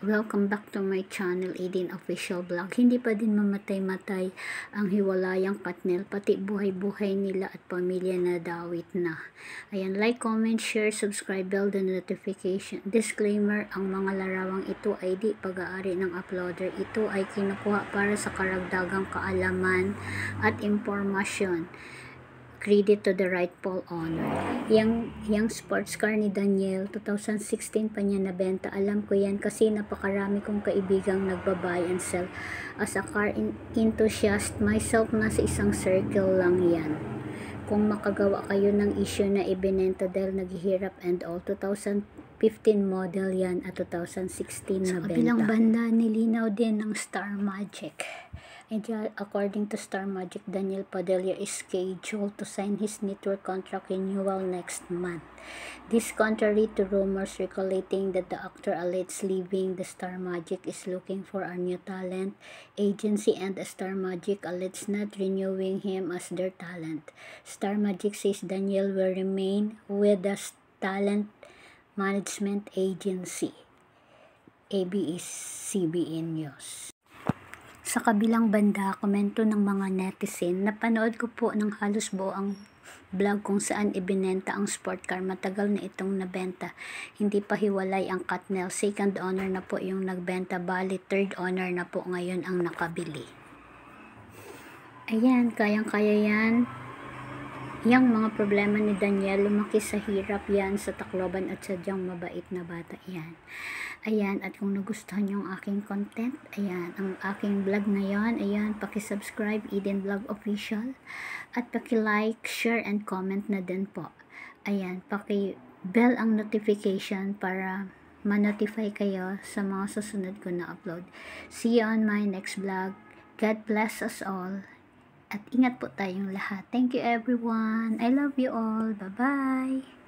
Welcome back to my channel, Eden Official Vlog. Hindi pa din mamatay-matay ang hiwalayang Katnel, pati buhay-buhay nila at pamilya na dawit na. Ayan, like, comment, share, subscribe, bell the notification. Disclaimer, ang mga larawang ito ay di pag-aari ng uploader. Ito ay kinukuha para sa karagdagang kaalaman at impormasyon. Credit to the rightful owner. Yang sports car ni Daniel, 2016 pa niya nabenta. Alam ko yan kasi napakarami kong kaibigang nagba-buy and sell. As a car enthusiast, myself nasa isang circle lang yan. Kung makagawa kayo ng issue na ibinenta dahil naghihirap and all, 2015 model yan at 2016 na benta. Sa kabilang banda, nilinaw din ng Star Magic. According to Star Magic, Daniel Padilla is scheduled to sign his network contract renewal next month. This contrary to rumors circulating that the actor alleged leaving the Star Magic is looking for a new talent agency, and the Star Magic alleged not renewing him as their talent. Star Magic says Daniel will remain with the talent management agency. ABS-CBN News. Sa kabilang banda, komento ng mga netizen, napanood ko po ng halos buo ang vlog kung saan ibinenta ang sport car. Matagal na itong nabenta. Hindi pa hiwalay ang Katnel. Second owner na po yung nagbenta. Bali, third owner na po ngayon ang nakabili. Ayan, kayang-kaya yan. Yang mga problema ni Daniel, lumaki sa hirap yan, sa Tacloban at sadyang mabait na bata yan. Ayan, at kung nagustuhan nyo ang aking content, ayan, ang aking vlog ngayon, ayan, paki-subscribe, Eden Vlog Official, at paki-like, share, and comment na din po. Ayan, paki-bell ang notification para ma-notify kayo sa mga susunod ko na upload. See you on my next vlog. God bless us all. At ingat po tayong lahat. Thank you everyone. I love you all. Bye-bye.